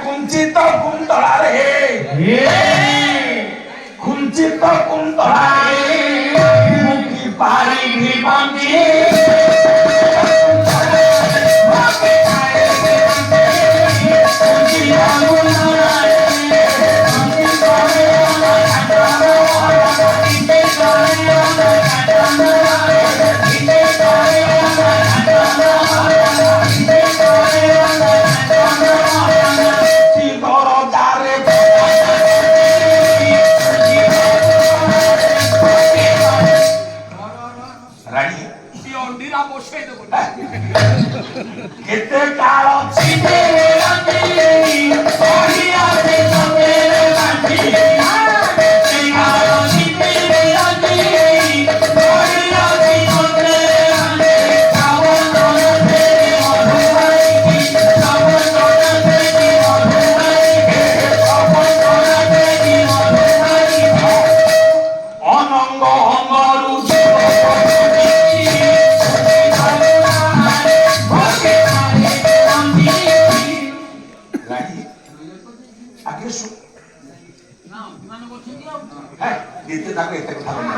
কুঞ্চিত কুন্তলা রে কুঞ্চিত কুন্তলা রে মুক্তি পাইবি বাঁধি কেতে কাল ছিবে অনঙ্গ অঙ্গরু দেখতে থাকো, এটা ভালো না।